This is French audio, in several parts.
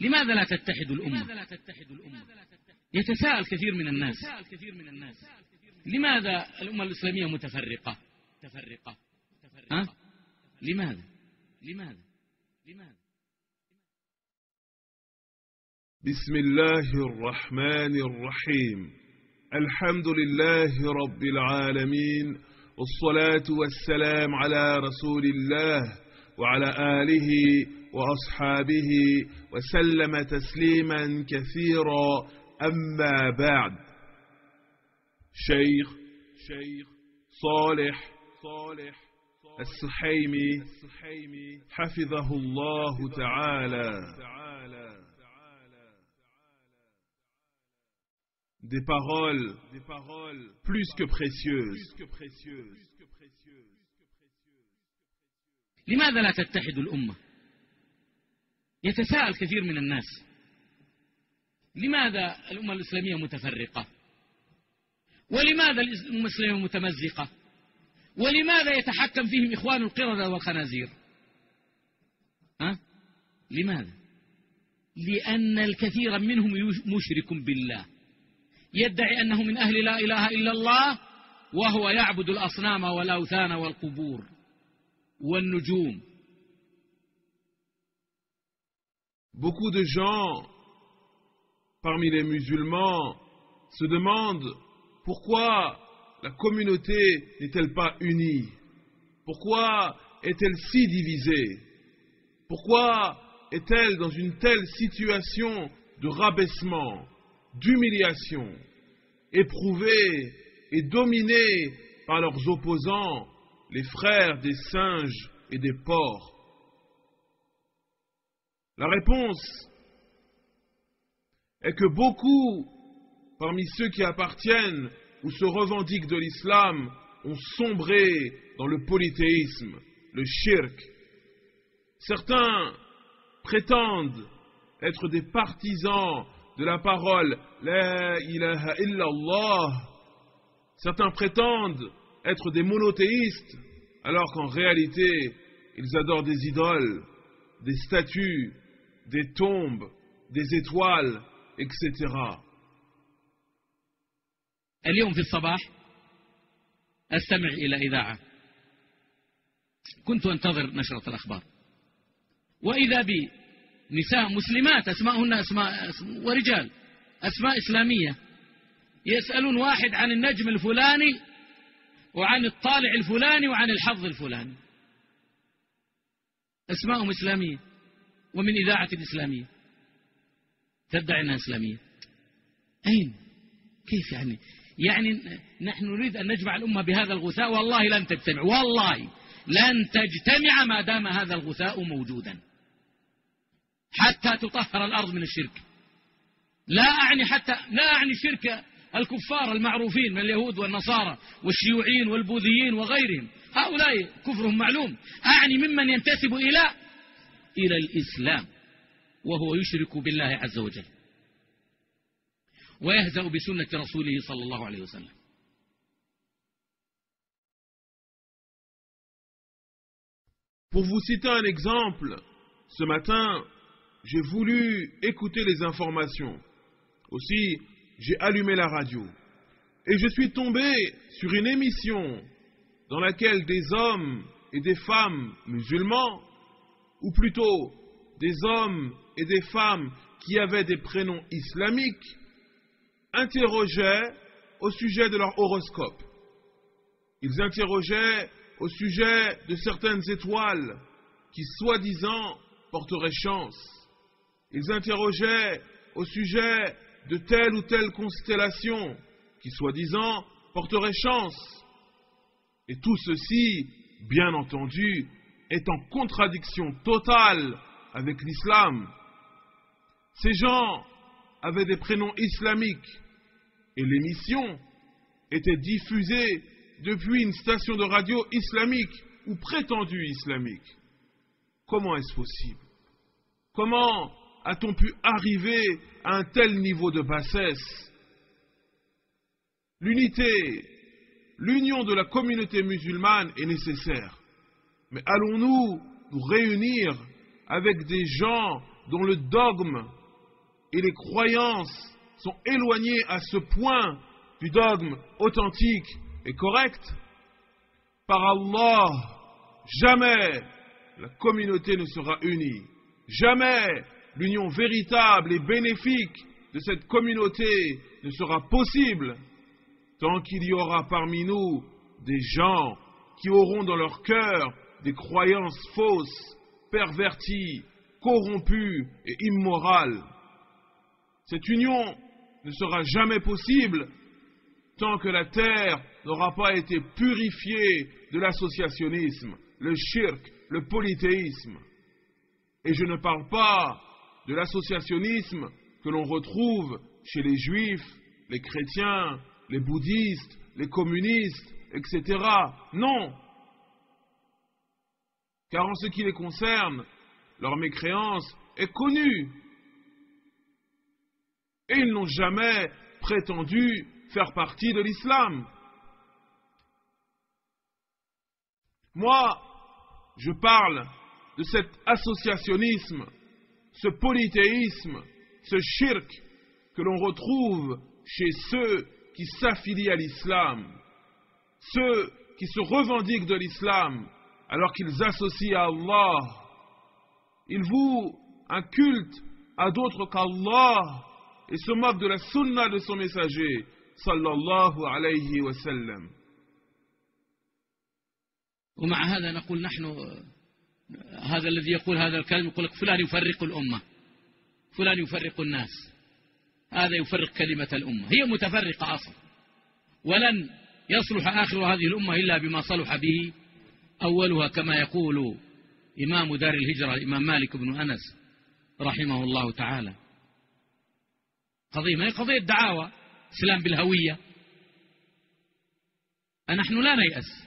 لماذا لا تتحد الأمة؟ يتساءل كثير من الناس، لماذا الأمة الإسلامية متفرقة؟ لماذا؟ بسم الله الرحمن الرحيم. الحمد لله رب العالمين، والصلاة والسلام على رسول الله وعلى آله وأصحابه وسلم تسليما كثيرا. أما بعد. شيخ صالح السحيمي حفظه الله تعالى. Des paroles plus que précieuses. لماذا لا تتحد الأمة؟ يتساءل كثير من الناس، لماذا الأمة الإسلامية متفرقة؟ ولماذا الأمة الإسلامية متمزقة؟ ولماذا يتحكم فيهم إخوان القردة والخنازير؟ لماذا؟ لأن الكثير منهم مشرك بالله، يدعي أنه من أهل لا إله إلا الله، وهو يعبد الأصنام والأوثان والقبور والنجوم. Beaucoup de gens parmi les musulmans se demandent pourquoi la communauté n'est-elle pas unie? Pourquoi est-elle si divisée? Pourquoi est-elle dans une telle situation de rabaissement, d'humiliation, éprouvée et dominée par leurs opposants, les frères des singes et des porcs? La réponse est que beaucoup, parmi ceux qui appartiennent ou se revendiquent de l'islam, ont sombré dans le polythéisme, le shirk. Certains prétendent être des partisans de la parole La ilaha illallah. Certains prétendent être des monothéistes, alors qu'en réalité, ils adorent des idoles, des statues, des tombes, des étoiles, etc. اليوم في الصباح أستمع إلى إذاعة، كنت أنتظر نشرة الأخبار، وإذا بي نساء مسلمات أسماءهن أسماء ورجال أسماء إسلامية يسألون واحد عن النجم الفلاني وعن الطالع الفلاني وعن الحظ الفلاني، أسماءهم إسلامية ومن إذاعة إسلامية تدعي أنها إسلامية. أين؟ كيف يعني نحن نريد أن نجمع الأمة بهذا الغثاء، والله لن تجتمع، والله لن تجتمع ما دام هذا الغثاء موجودا حتى تطهر الأرض من الشرك. لا أعني شرك الكفار المعروفين من اليهود والنصارى والشيوعيين والبوذيين وغيرهم، هؤلاء كفرهم معلوم، أعني ممن ينتسب إلى الإسلام وهو يشرك بالله عز وجل ويهزأ بسنة رسوله صلى الله عليه وسلم. Pour vous citer un exemple, ce matin, j'ai voulu écouter les informations. Aussi, j'ai allumé la radio. Et je suis tombé sur une émission dans laquelle des hommes et des femmes musulmans, ou plutôt des hommes et des femmes qui avaient des prénoms islamiques, interrogeaient au sujet de leur horoscope. Ils interrogeaient au sujet de certaines étoiles qui, soi-disant, porteraient chance. Ils interrogeaient au sujet de telle ou telle constellation qui, soi-disant, porterait chance. Et tout ceci, bien entendu, est en contradiction totale avec l'islam. Ces gens avaient des prénoms islamiques et l'émission était diffusée depuis une station de radio islamique ou prétendue islamique. Comment est-ce possible? Comment a-t-on pu arriver à un tel niveau de bassesse? L'unité, l'union de la communauté musulmane est nécessaire. Mais allons-nous nous réunir avec des gens dont le dogme et les croyances sont éloignés à ce point du dogme authentique et correct, par Allah, jamais la communauté ne sera unie. Jamais l'union véritable et bénéfique de cette communauté ne sera possible tant qu'il y aura parmi nous des gens qui auront dans leur cœur des croyances fausses, perverties, corrompues et immorales. Cette union ne sera jamais possible tant que la terre n'aura pas été purifiée de l'associationnisme, le shirk, le polythéisme. Et je ne parle pas de l'associationnisme que l'on retrouve chez les juifs, les chrétiens, les bouddhistes, les communistes, etc. Non. Car en ce qui les concerne, leur mécréance est connue. Et ils n'ont jamais prétendu faire partie de l'islam. Moi, je parle de cet associationnisme, ce polythéisme, ce shirk que l'on retrouve chez ceux qui s'affilient à l'islam, ceux qui se revendiquent de l'islam alors qu'ils associent à Allah. Ils vouent un culte à d'autres qu'Allah et se moquent de la sunna de son messager sallallahu alayhi wa sallam. ومع هذا نقول نحن هذا الذي يقول هذا الكلام يقول لك فلان يفرق الأمة، فلان يفرق الناس، هذا يفرق كلمة الأمة. هي متفرقة أصلا، ولن يصلح آخر هذه الأمة إلا بما صلح به أولها، كما يقول إمام دار الهجرة الإمام مالك بن أنس رحمه الله تعالى. قضية ما هي قضية دعاوى إسلام بالهوية. نحن لا نيأس،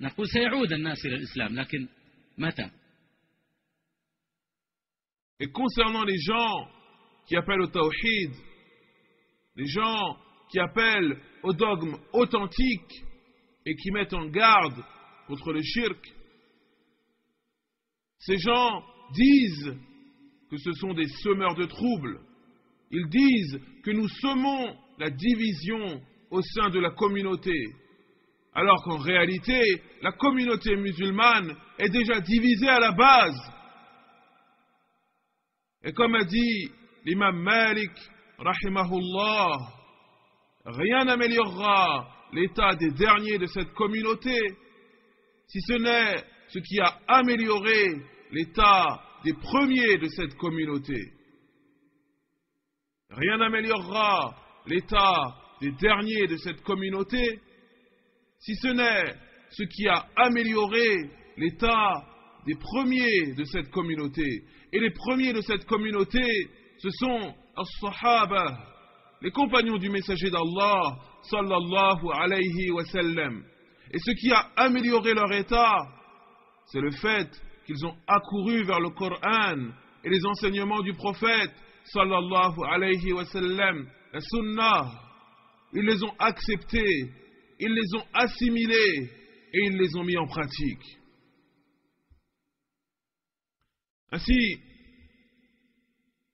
نقول سيعود الناس إلى الإسلام، لكن متى؟ Et concernant les gens qui appellent au tawhid, les gens qui appellent au dogme authentique et qui mettent en garde contre le shirk, ces gens disent que ce sont des semeurs de troubles. Ils disent que nous semons la division au sein de la communauté, alors qu'en réalité, la communauté musulmane est déjà divisée à la base. Et comme a dit l'imam Malik, rahimahullah, rien n'améliorera l'état des derniers de cette communauté, si ce n'est ce qui a amélioré l'état des premiers de cette communauté. Rien n'améliorera l'état des derniers de cette communauté, si ce n'est ce qui a amélioré l'état des premiers de cette communauté. Et les premiers de cette communauté, ce sont as-sahaba, les compagnons du messager d'Allah, sallallahu alayhi wa sallam. Et ce qui a amélioré leur état, c'est le fait qu'ils ont accouru vers le Coran et les enseignements du prophète, sallallahu alayhi wa sallam, la sunnah. Ils les ont acceptés, ils les ont assimilés et ils les ont mis en pratique. Ainsi,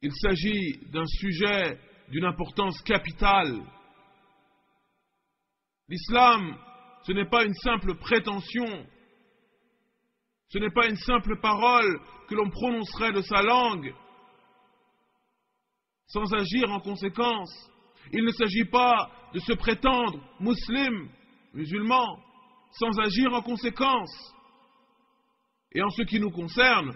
il s'agit d'un sujet d'une importance capitale. L'islam, ce n'est pas une simple prétention, ce n'est pas une simple parole que l'on prononcerait de sa langue sans agir en conséquence. Il ne s'agit pas de se prétendre musulman, sans agir en conséquence. Et en ce qui nous concerne,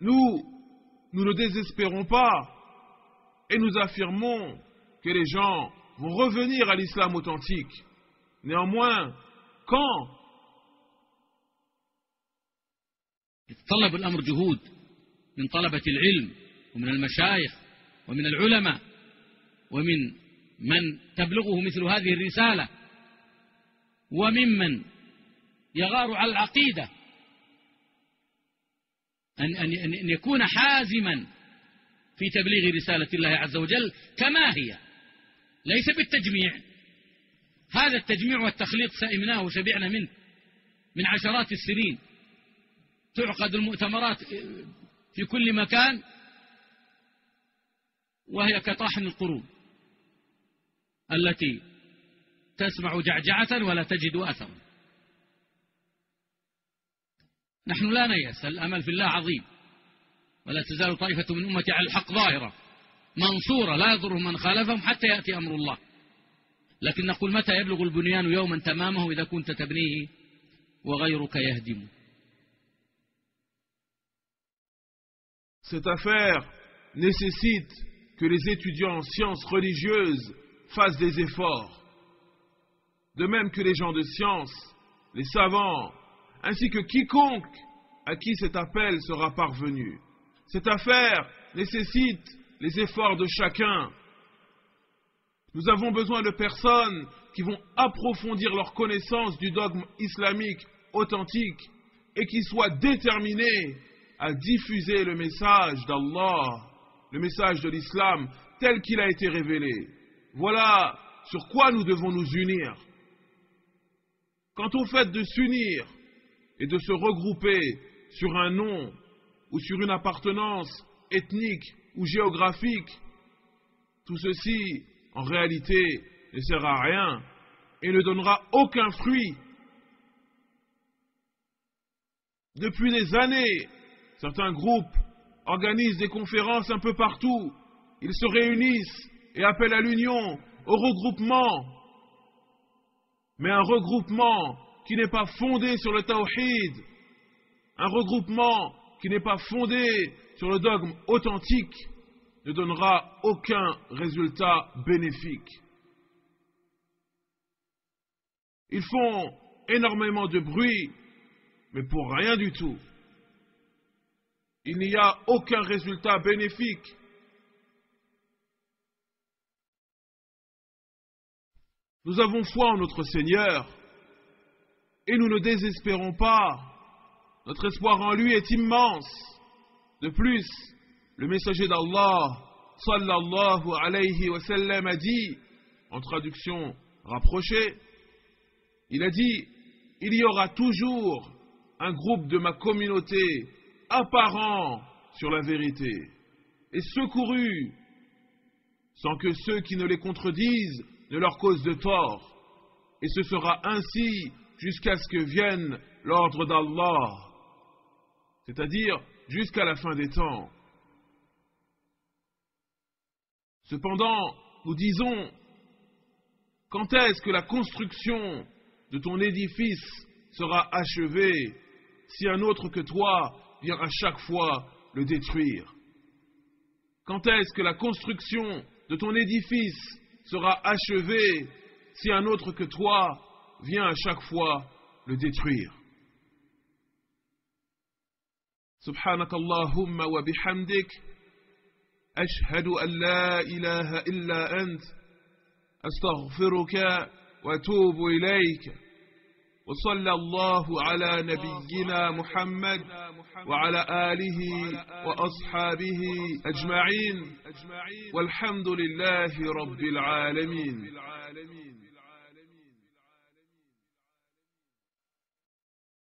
nous ne désespérons pas et nous affirmons que les gens vont revenir à l'islam authentique. Néanmoins, quand? يتطلب الأمر جهود من طلبة العلم ومن المشايخ ومن العلماء ومن من تبلغه مثل هذه الرسالة وممن يغار على العقيدة أن يكون حازما في تبليغ رسالة الله عز وجل كما هي، ليس بالتجميع. هذا التجميع والتخليط سئمناه وشبعنا منه من عشرات السنين. تعقد المؤتمرات في كل مكان وهي كطاحن القرون التي تسمع جعجعة ولا تجد أثرا. نحن لا نيأس، الأمل في الله عظيم، ولا تزال طائفة من أمتي على الحق ظاهرة منصورة لا يضر من خالفهم حتى يأتي أمر الله. لكن نقول متى يبلغ البنيان يوما تمامه إذا كنت تبنيه وغيرك يهدمه. Cette affaire nécessite que les étudiants en sciences religieuses fassent des efforts. De même que les gens de science, les savants, ainsi que quiconque à qui cet appel sera parvenu. Cette affaire nécessite les efforts de chacun. Nous avons besoin de personnes qui vont approfondir leur connaissance du dogme islamique authentique et qui soient déterminées à diffuser le message d'Allah, le message de l'islam tel qu'il a été révélé. Voilà sur quoi nous devons nous unir. Quant au fait de s'unir et de se regrouper sur un nom ou sur une appartenance ethnique ou géographique, tout ceci, en réalité, ne sert à rien et ne donnera aucun fruit. Depuis des années, certains groupes organisent des conférences un peu partout. Ils se réunissent et appellent à l'union, au regroupement. Mais un regroupement qui n'est pas fondé sur le tawhid, un regroupement qui n'est pas fondé sur le dogme authentique, ne donnera aucun résultat bénéfique. Ils font énormément de bruit, mais pour rien du tout. Il n'y a aucun résultat bénéfique. Nous avons foi en notre Seigneur et nous ne désespérons pas. Notre espoir en lui est immense. De plus, le messager d'Allah, sallallahu alayhi wa sallam, a dit, en traduction rapprochée, il a dit, il y aura toujours un groupe de ma communauté apparent sur la vérité et secouru, sans que ceux qui ne les contredisent ne leur causent de tort. Et ce sera ainsi jusqu'à ce que vienne l'ordre d'Allah, c'est-à-dire jusqu'à la fin des temps. Cependant, nous disons, quand est-ce que la construction de ton édifice sera achevée si un autre que toi vient à chaque fois le détruire? Quand est-ce que la construction de ton édifice sera achevée si un autre que toi vient à chaque fois le détruire? Subhanakallahumma wa bihamdik, ashhadu an la ilaha illa ant, astaghfiruka wa atubu ilayk. وصلى الله على نبينا محمد وعلى آله وأصحابه أجمعين والحمد لله رب العالمين.